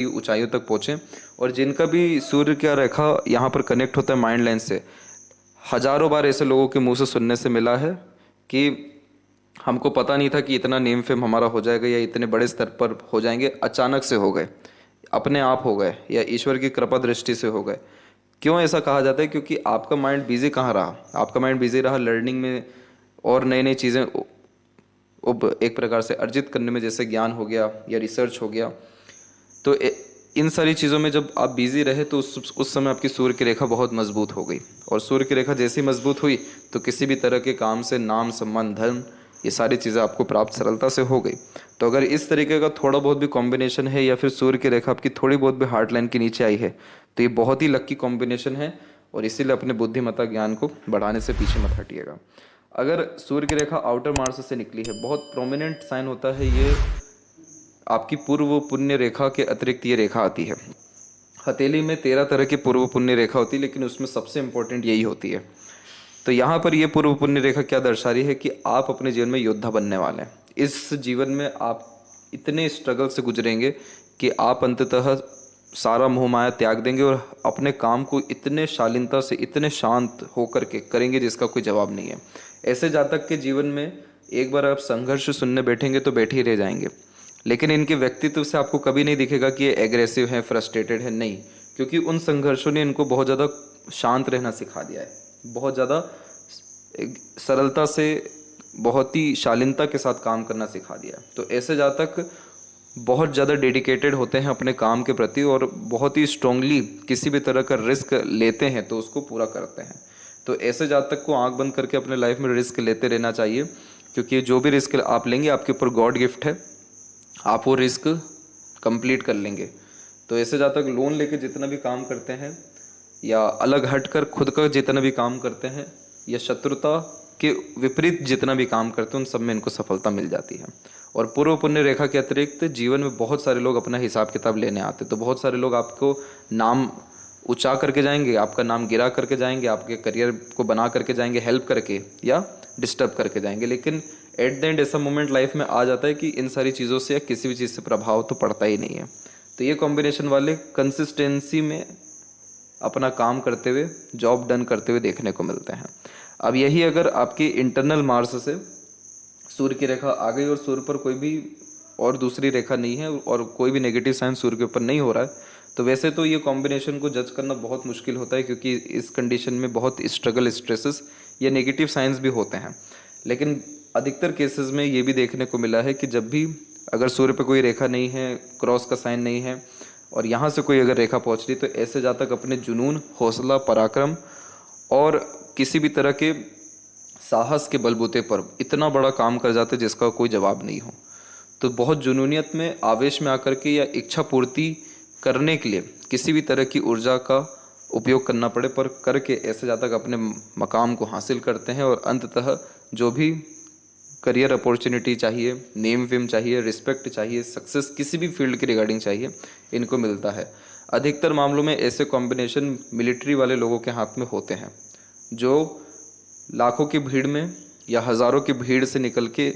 ऊंचाइयों तक पहुँचें। और जिनका भी सूर्य का रेखा यहाँ पर कनेक्ट होता है माइंड लाइन से, हजारों बार ऐसे लोगों के मुंह से सुनने से मिला है कि हमको पता नहीं था कि इतना नेम फेम हमारा हो जाएगा या इतने बड़े स्तर पर हो जाएंगे, अचानक से हो गए, अपने आप हो गए या ईश्वर की कृपा दृष्टि से हो गए। क्यों ऐसा कहा जाता है? क्योंकि आपका माइंड बिजी कहाँ रहा? आपका माइंड बिजी रहा लर्निंग में और नई नई चीज़ें एक प्रकार से अर्जित करने में, जैसे ज्ञान हो गया या रिसर्च हो गया। तो इन सारी चीज़ों में जब आप बिजी रहे तो उस समय आपकी सूर्य की रेखा बहुत मजबूत हो गई। और सूर्य की रेखा जैसी मजबूत हुई तो किसी भी तरह के काम से नाम सम्मान धन ये सारी चीज़ें आपको प्राप्त सरलता से हो गई। तो अगर इस तरीके का थोड़ा बहुत भी कॉम्बिनेशन है या फिर सूर्य की रेखा आपकी थोड़ी बहुत भी हार्ट लाइन के नीचे आई है तो ये बहुत ही लकी कॉम्बिनेशन है। और इसीलिए अपने बुद्धिमत्ता ज्ञान को बढ़ाने से पीछे मत हटिएगा। अगर सूर्य की रेखा आउटर मार्स से निकली है, बहुत प्रोमिनेंट साइन होता है ये, आपकी पूर्व पुण्य रेखा के अतिरिक्त ये रेखा आती है। हथेली में 13 तरह की पूर्व पुण्य रेखा होती है, लेकिन उसमें सबसे इंपॉर्टेंट यही होती है। तो यहाँ पर ये पूर्व पुण्य रेखा क्या दर्शा रही है कि आप अपने जीवन में योद्धा बनने वाले हैं। इस जीवन में आप इतने स्ट्रगल से गुजरेंगे कि आप अंततः सारा मोह माया त्याग देंगे और अपने काम को इतने शालीनता से, इतने शांत होकर के करेंगे जिसका कोई जवाब नहीं है। ऐसे जातक के जीवन में एक बार आप संघर्ष सुनने बैठेंगे तो बैठे ही रह जाएंगे, लेकिन इनके व्यक्तित्व से आपको कभी नहीं दिखेगा कि ये एग्रेसिव है, फ्रस्ट्रेटेड है, नहीं। क्योंकि उन संघर्षों ने इनको बहुत ज़्यादा शांत रहना सिखा दिया है, बहुत ज़्यादा सरलता से, बहुत ही शालीनता के साथ काम करना सिखा दिया है। तो ऐसे जातक बहुत ज़्यादा डेडिकेटेड होते हैं अपने काम के प्रति और बहुत ही स्ट्रांगली किसी भी तरह का रिस्क लेते हैं तो उसको पूरा करते हैं। तो ऐसे जातक को आंख बंद करके अपने लाइफ में रिस्क लेते रहना चाहिए, क्योंकि जो भी रिस्क आप लेंगे आपके ऊपर गॉड गिफ्ट है, आप वो रिस्क कंप्लीट कर लेंगे। तो ऐसे जातक लोन लेके जितना भी काम करते हैं या अलग हटकर खुद का जितना भी काम करते हैं या शत्रुता के विपरीत जितना भी काम करते हैं उन सब में इनको सफलता मिल जाती है। और पूर्व पुण्य रेखा के अतिरिक्त जीवन में बहुत सारे लोग अपना हिसाब किताब लेने आते, तो बहुत सारे लोग आपको नाम ऊंचा करके जाएंगे, आपका नाम गिरा करके जाएंगे, आपके करियर को बना करके जाएंगे, हेल्प करके या डिस्टर्ब करके जाएंगे। लेकिन एट द एंड ऐसा मोमेंट लाइफ में आ जाता है कि इन सारी चीज़ों से या किसी भी चीज़ से प्रभाव तो पड़ता ही नहीं है। तो ये कॉम्बिनेशन वाले कंसिस्टेंसी में अपना काम करते हुए, जॉब डन करते हुए देखने को मिलते हैं। अब यही अगर आपकी इंटरनल मार्स से सूर्य की रेखा आ गई और सूर्य पर कोई भी और दूसरी रेखा नहीं है और कोई भी नेगेटिव साइन सूर्य के ऊपर नहीं हो रहा है, तो वैसे तो ये कॉम्बिनेशन को जज करना बहुत मुश्किल होता है, क्योंकि इस कंडीशन में बहुत स्ट्रगल, स्ट्रेसेस या नेगेटिव साइंस भी होते हैं। लेकिन अधिकतर केसेस में ये भी देखने को मिला है कि जब भी अगर सूर्य पे कोई रेखा नहीं है, क्रॉस का साइन नहीं है और यहाँ से कोई अगर रेखा पहुँच रही, तो ऐसे जातक अपने जुनून, हौसला, पराक्रम और किसी भी तरह के साहस के बलबूते पर इतना बड़ा काम कर जाते जिसका कोई जवाब नहीं हो। तो बहुत जुनूनियत में, आवेश में आकर के या इच्छा पूर्ति करने के लिए किसी भी तरह की ऊर्जा का उपयोग करना पड़े, पर करके ऐसे जातक अपने मकाम को हासिल करते हैं और अंततः जो भी करियर अपॉर्चुनिटी चाहिए, नेम फेम चाहिए, रिस्पेक्ट चाहिए, सक्सेस किसी भी फील्ड के रिगार्डिंग चाहिए, इनको मिलता है। अधिकतर मामलों में ऐसे कॉम्बिनेशन मिलिट्री वाले लोगों के हाथ में होते हैं, जो लाखों की भीड़ में या हज़ारों की भीड़ से निकल के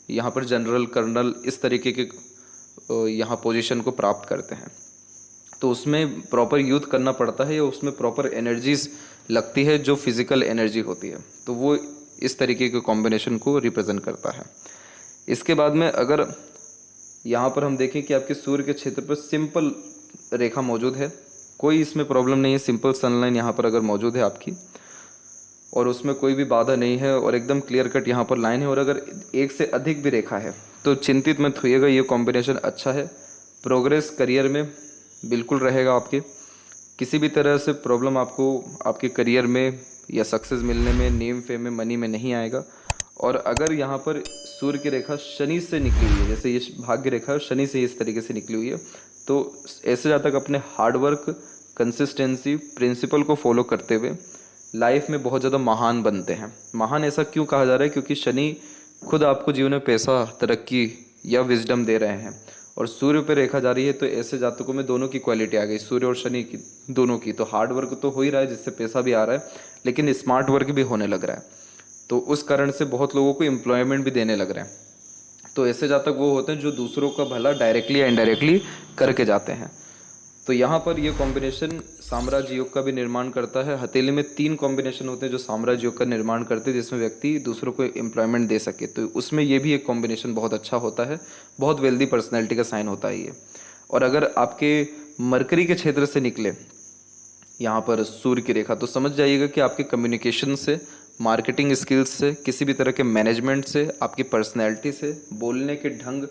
यहाँ पर जनरल, कर्नल इस तरीके के यहाँ पोजीशन को प्राप्त करते हैं। तो उसमें प्रॉपर यूथ करना पड़ता है या उसमें प्रॉपर एनर्जीज लगती है जो फिजिकल एनर्जी होती है, तो वो इस तरीके के कॉम्बिनेशन को रिप्रेजेंट करता है। इसके बाद में अगर यहाँ पर हम देखें कि आपके सूर्य के क्षेत्र पर सिंपल रेखा मौजूद है, कोई इसमें प्रॉब्लम नहीं है, सिंपल सनलाइन यहाँ पर अगर मौजूद है आपकी और उसमें कोई भी बाधा नहीं है और एकदम क्लियर कट यहाँ पर लाइन है, और अगर एक से अधिक भी रेखा है तो चिंतित मत होइएगा, ये कॉम्बिनेशन अच्छा है। प्रोग्रेस करियर में बिल्कुल रहेगा, आपके किसी भी तरह से प्रॉब्लम आपको आपके करियर में या सक्सेस मिलने में, नेम फेम में, मनी में नहीं आएगा। और अगर यहाँ पर सूर्य की रेखा शनि से निकली हुई है, जैसे ये भाग्य रेखा शनि से इस तरीके से निकली हुई है, तो ऐसे जातक अपने हार्डवर्क, कंसिस्टेंसी, प्रिंसिपल को फॉलो करते हुए लाइफ में बहुत ज़्यादा महान बनते हैं। महान ऐसा क्यों कहा जा रहा है? क्योंकि शनि खुद आपको जीवन में पैसा, तरक्की या विजडम दे रहे हैं और सूर्य पे रेखा जा रही है, तो ऐसे जातकों में दोनों की क्वालिटी आ गई, सूर्य और शनि की, दोनों की। तो हार्ड वर्क तो हो ही रहा है जिससे पैसा भी आ रहा है, लेकिन स्मार्ट वर्क भी होने लग रहा है, तो उस कारण से बहुत लोगों को एम्प्लॉयमेंट भी देने लग रहे हैं। तो ऐसे जातक वो होते हैं जो दूसरों का भला डायरेक्टली या इनडायरेक्टली करके जाते हैं। तो यहाँ पर ये कॉम्बिनेशन साम्राज्य योग का भी निर्माण करता है। हथेली में 3 कॉम्बिनेशन होते हैं जो साम्राज्य योग का निर्माण करते हैं, जिसमें व्यक्ति दूसरों को एम्प्लॉयमेंट दे सके। तो उसमें ये भी एक कॉम्बिनेशन बहुत अच्छा होता है, बहुत वेल्दी पर्सनैलिटी का साइन होता है ये। और अगर आपके मरकरी के क्षेत्र से निकले यहाँ पर सूर्य की रेखा, तो समझ जाइएगा कि आपके कम्युनिकेशन से, मार्केटिंग स्किल्स से, किसी भी तरह के मैनेजमेंट से, आपकी पर्सनैलिटी से, बोलने के ढंग,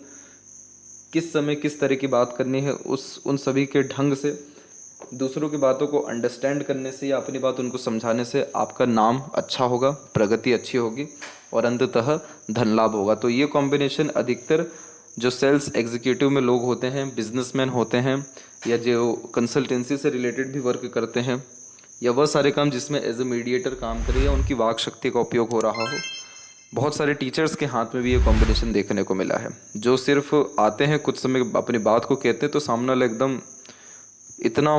किस समय किस तरह की बात करनी है, उन सभी के ढंग से, दूसरों की बातों को अंडरस्टैंड करने से या अपनी बात उनको समझाने से आपका नाम अच्छा होगा, प्रगति अच्छी होगी और अंततः धन लाभ होगा। तो ये कॉम्बिनेशन अधिकतर जो सेल्स एग्जीक्यूटिव में लोग होते हैं, बिजनेसमैन होते हैं, या जो कंसल्टेंसी से रिलेटेड भी वर्क करते हैं, या वह सारे काम जिसमें एज ए मीडिएटर काम करे या उनकी वाक शक्ति का उपयोग हो रहा हो, बहुत सारे टीचर्स के हाथ में भी ये कॉम्बिनेशन देखने को मिला है, जो सिर्फ आते हैं कुछ समय अपनी बात को कहते हैं तो सामने वाला एकदम इतना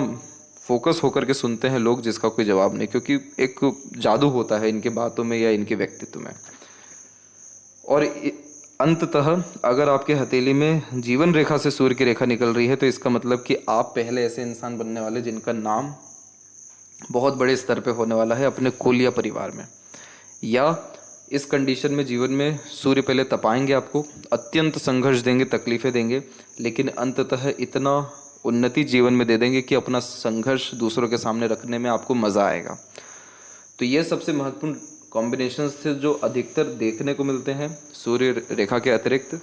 फोकस होकर के सुनते हैं लोग जिसका कोई जवाब नहीं, क्योंकि एक जादू होता है इनके बातों में या इनके व्यक्तित्व में। और अंततः अगर आपके हथेली में जीवन रेखा से सूर्य की रेखा निकल रही है तो इसका मतलब कि आप पहले ऐसे इंसान बनने वाले जिनका नाम बहुत बड़े स्तर पे होने वाला है अपने कुल या परिवार में। या इस कंडीशन में जीवन में सूर्य पहले तपाएंगे, आपको अत्यंत संघर्ष देंगे, तकलीफें देंगे, लेकिन अंततः इतना उन्नति जीवन में दे देंगे कि अपना संघर्ष दूसरों के सामने रखने में आपको मज़ा आएगा। तो ये सबसे महत्वपूर्ण कॉम्बिनेशंस थे जो अधिकतर देखने को मिलते हैं सूर्य रेखा के अतिरिक्त।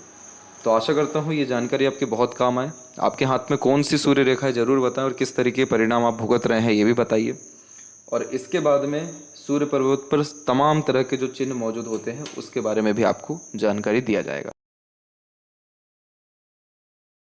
तो आशा करता हूँ ये जानकारी आपके बहुत काम आए। आपके हाथ में कौन सी सूर्य रेखा है ज़रूर बताएं और किस तरीके के परिणाम आप भुगत रहे हैं ये भी बताइए। और इसके बाद में सूर्य पर्वत पर तमाम तरह के जो चिन्ह मौजूद होते हैं उसके बारे में भी आपको जानकारी दिया जाएगा।